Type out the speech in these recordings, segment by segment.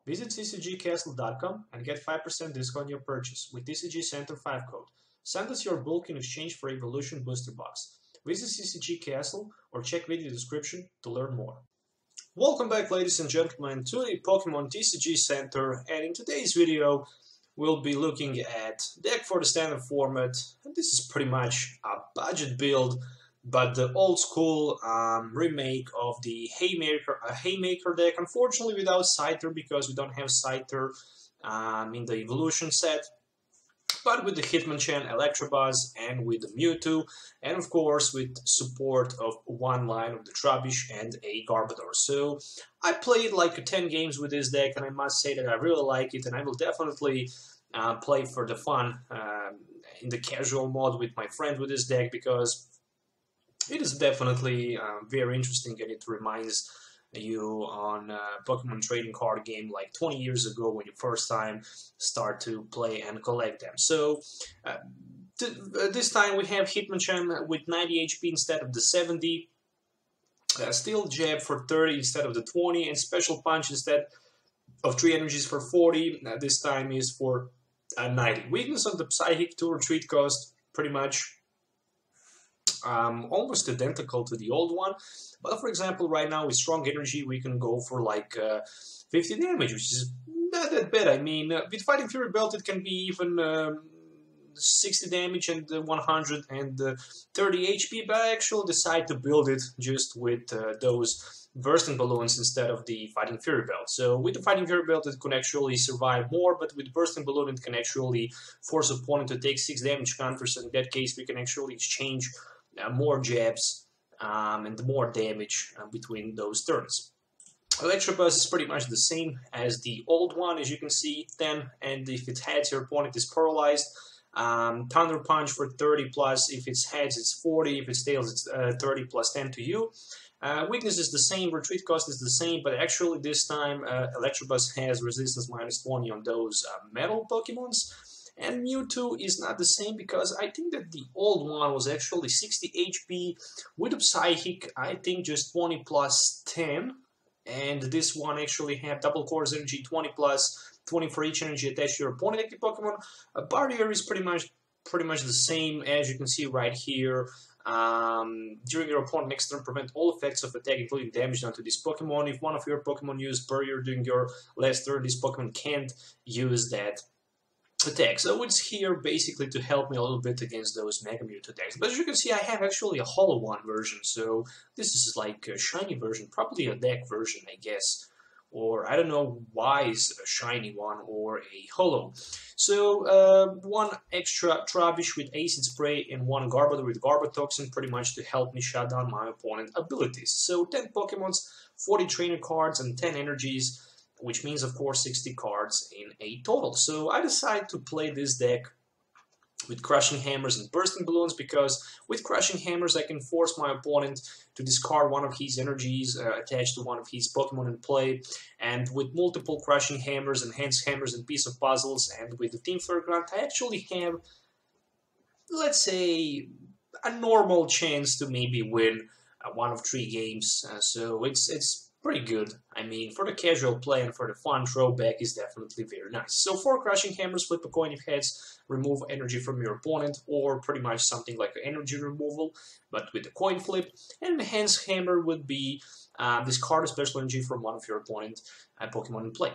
Visit tcgcastle.com and get 5% discount on your purchase with TCG Center 5 code. Send us your bulk in exchange for Evolution Booster Box. Visit CCG Castle or check video description to learn more. Welcome back, ladies and gentlemen, to the Pokemon TCG Center, and in today's video we'll be looking at deck for the standard format. And this is pretty much a budget build, but the old school remake of the Haymaker deck, unfortunately without Scyther because we don't have Scyther in the Evolution set, but with the Hitmonchan, Electabuzz, and with the Mewtwo, and of course with support of one line of the Trubbish and a Garbodor. So I played like 10 games with this deck, and I must say that I really like it, and I will definitely play for the fun in the casual mode with my friend with this deck, because it is definitely very interesting, and it reminds you on a Pokemon trading card game like 20 years ago when you first time start to play and collect them. So this time we have Hitmonchan with 90 HP instead of the 70, Steel Jab for 30 instead of the 20, and Special Punch instead of 3 energies for 40. This time is for 90. Weakness on the Psychic 2 retreat cost, pretty much almost identical to the old one, but for example right now with strong energy we can go for like 50 damage, which is not that bad. I mean, with Fighting Fury Belt it can be even 60 damage and 130 HP, but I actually decide to build it just with those Bursting Balloons instead of the Fighting Fury Belt. So with the Fighting Fury Belt it can actually survive more, but with Bursting Balloon it can actually force opponent to take 6 damage counters, and in that case we can actually exchange more jabs and more damage between those turns. Electabuzz is pretty much the same as the old one, as you can see, 10, and if it heads your opponent is paralyzed. Thunder Punch for 30 plus, if it's heads it's 40, if it's tails it's 30 plus 10 to you. Weakness is the same, retreat cost is the same, but actually this time Electabuzz has resistance minus 20 on those metal Pokemons. And Mewtwo is not the same because I think that the old one was actually 60 HP with a Psychic, I think just 20 plus 10, and this one actually have double Core's energy, 20 plus 20 for each energy attached to your opponent active Pokemon. Barrier is pretty much the same as you can see right here. During your opponent's next turn, prevent all effects of attack, including damage done to this Pokemon. If one of your Pokemon used Barrier during your last turn, this Pokemon can't use that attack. So it's here basically to help me a little bit against those Mega Mewtwo attacks. But as you can see, I have actually a Holo One version, so this is like a shiny version, probably a deck version, I guess. Or I don't know why is a shiny one or a holo. So one extra Trubbish with Acid Spray and one Garbodor with Garbotoxin, pretty much to help me shut down my opponent's abilities. So 10 Pokemons, 40 trainer cards, and 10 energies, which means of course 60 cards in a total. So I decided to play this deck with Crushing Hammers and Bursting Balloons, because with Crushing Hammers I can force my opponent to discard one of his energies attached to one of his Pokemon in play, and with multiple Crushing Hammers, Enhanced Hammers, and Piece of Puzzles, and with the Team Flare Grunt, I actually have, let's say, a normal chance to maybe win one of 3 games, so it's pretty good. I mean, for the casual play and for the fun, throwback is definitely very nice. So 4 Crushing Hammers, flip a coin if heads, remove energy from your opponent, or pretty much something like energy removal, but with the coin flip. And Enhanced Hammer would be discard a special energy from one of your opponent Pokemon in play.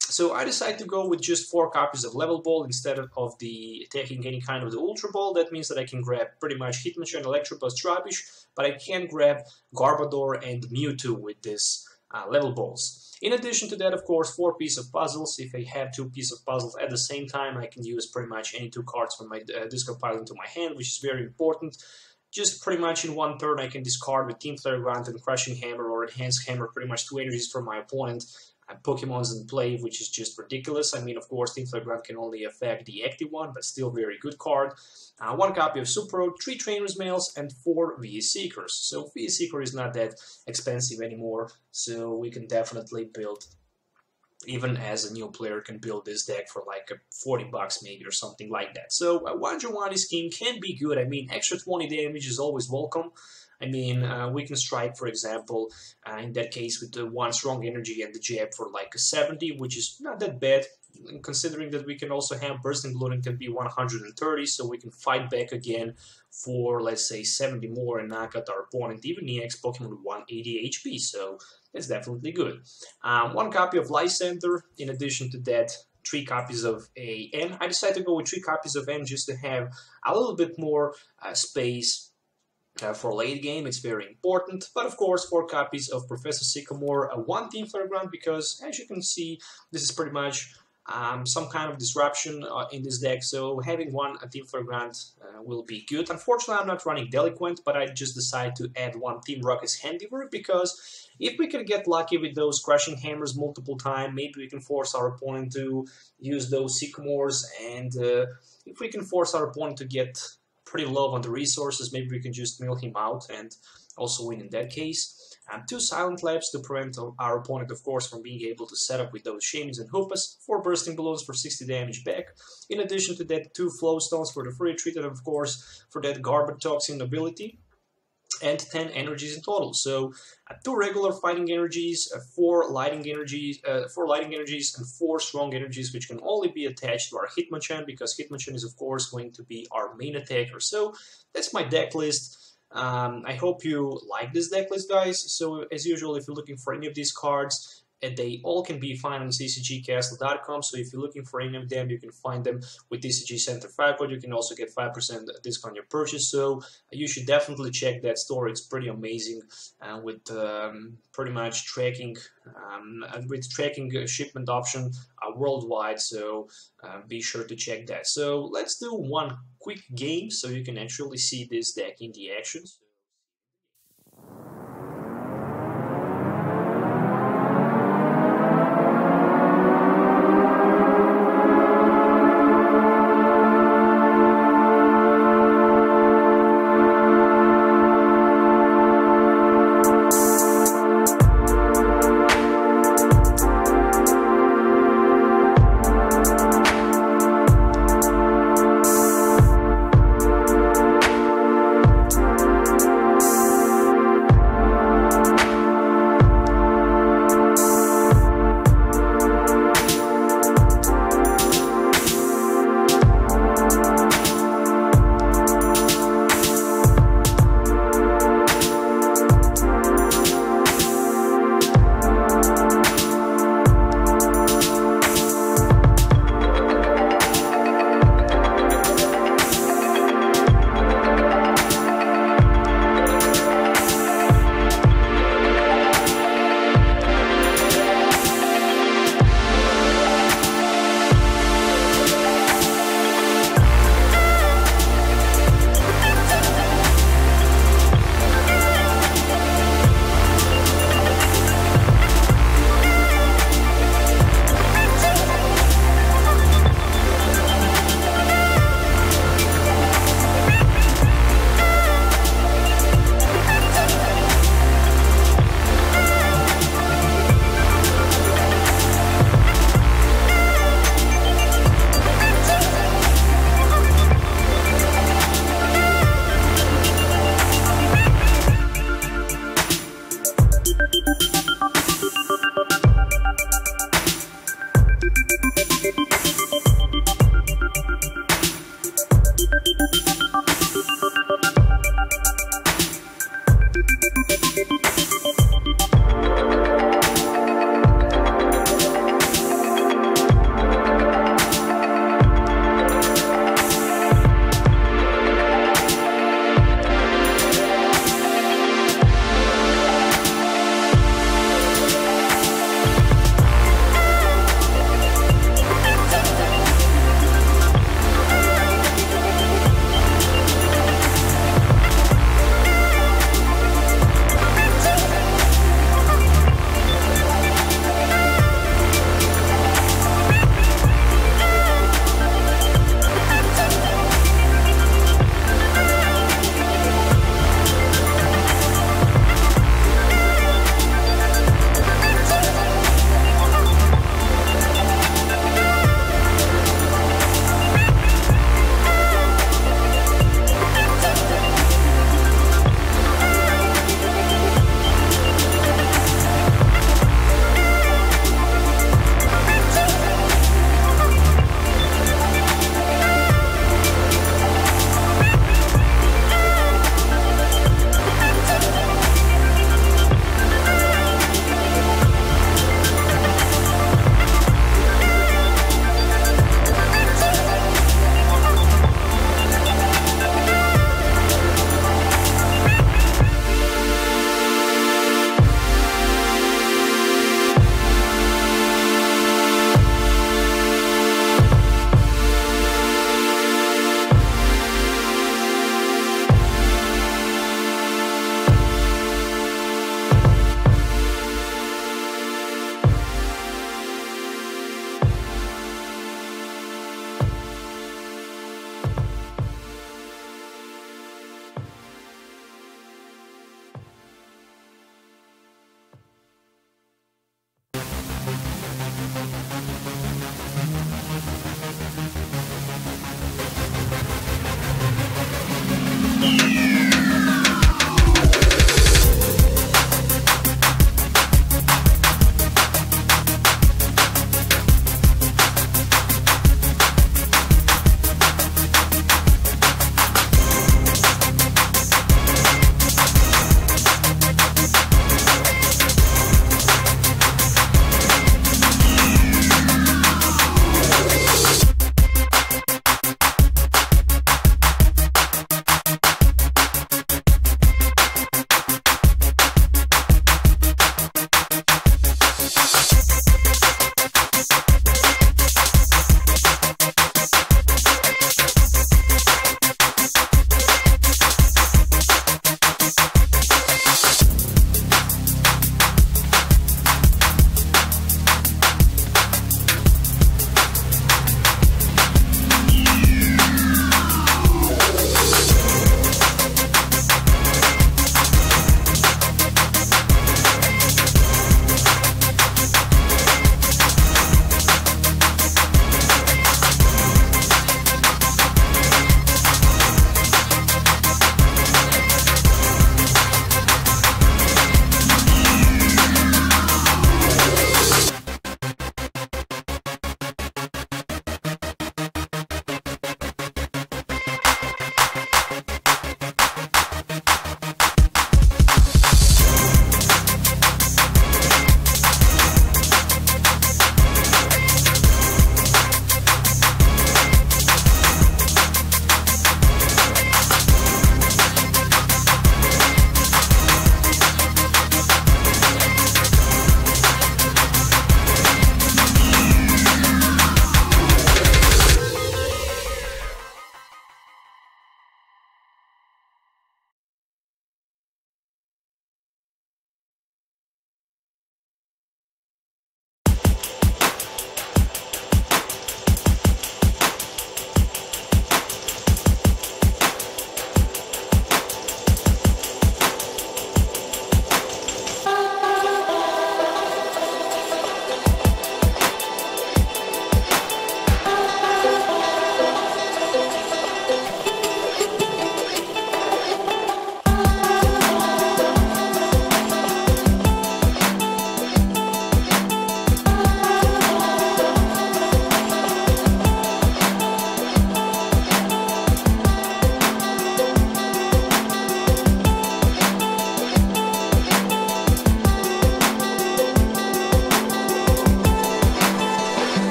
So I decided to go with just 4 copies of Level Ball instead of the attacking any kind of the Ultra Ball. That means that I can grab pretty much Hitmonchan, Electabuzz, Trubbish, but I can't grab Garbodor and Mewtwo with this Level Balls. In addition to that, of course, 4 Piece of Puzzles. If I have 2 Piece of Puzzles at the same time, I can use pretty much any 2 cards from my discard pile into my hand, which is very important. Just pretty much in one turn I can discard with Team Flare Grunt and Crushing Hammer or Enhanced Hammer pretty much 2 energies from my opponent. Pokemon's in play, which is just ridiculous. I mean, of course, Team Flare Grunt can only affect the active one, but still very good card. 1 copy of Super, 3 Trainer's Mails, and 4 VS Seekers. So VS Seeker is not that expensive anymore, so we can definitely build, even as a new player can build this deck for like 40 bucks maybe or something like that. So a 1-1 scheme can be good. I mean, extra 20 damage is always welcome. I mean, we can strike, for example, in that case with the 1 strong energy and the jab for like a 70, which is not that bad, considering that we can also have bursting balloon can be 130, so we can fight back again for, let's say, 70 more and knock out our opponent, even EX Pokemon with 180 HP, so that's definitely good. 1 copy of Lysander, in addition to that, 3 copies of a N. I decided to go with 3 copies of N just to have a little bit more space for late game. It's very important. But of course, 4 copies of Professor Sycamore, 1 Team Flare Grunt, because as you can see, this is pretty much some kind of disruption in this deck, so having 1 Team Flare Grunt will be good. Unfortunately, I'm not running Delinquent, but I just decided to add 1 Team Rocket's Handiwork, because if we can get lucky with those Crushing Hammers multiple times, maybe we can force our opponent to use those Sycamores, and if we can force our opponent to get pretty low on the resources, maybe we can just mill him out and also win in that case. 2 Silent Labs to prevent our opponent, of course, from being able to set up with those Shamans and Hoopas, 4 Bursting Balloons for 60 damage back. In addition to that, 2 Flow Stones for the free retreat, and of course for that Garbage Toxin ability, and 10 energies in total. So 2 regular fighting energies, 4 lighting energies, and 4 strong energies, which can only be attached to our Hitmonchan, because Hitmonchan is of course going to be our main attacker. So that's my deck list. I hope you like this deck list, guys. So as usual, if you're looking for any of these cards, they all can be found on ccgcastle.com, so if you're looking for any of them, you can find them with TCG Center 5 code. You can also get 5% discount on your purchase, so you should definitely check that store. It's pretty amazing with pretty much tracking shipment option worldwide, so be sure to check that. So let's do 1 quick game so you can actually see this deck in the action.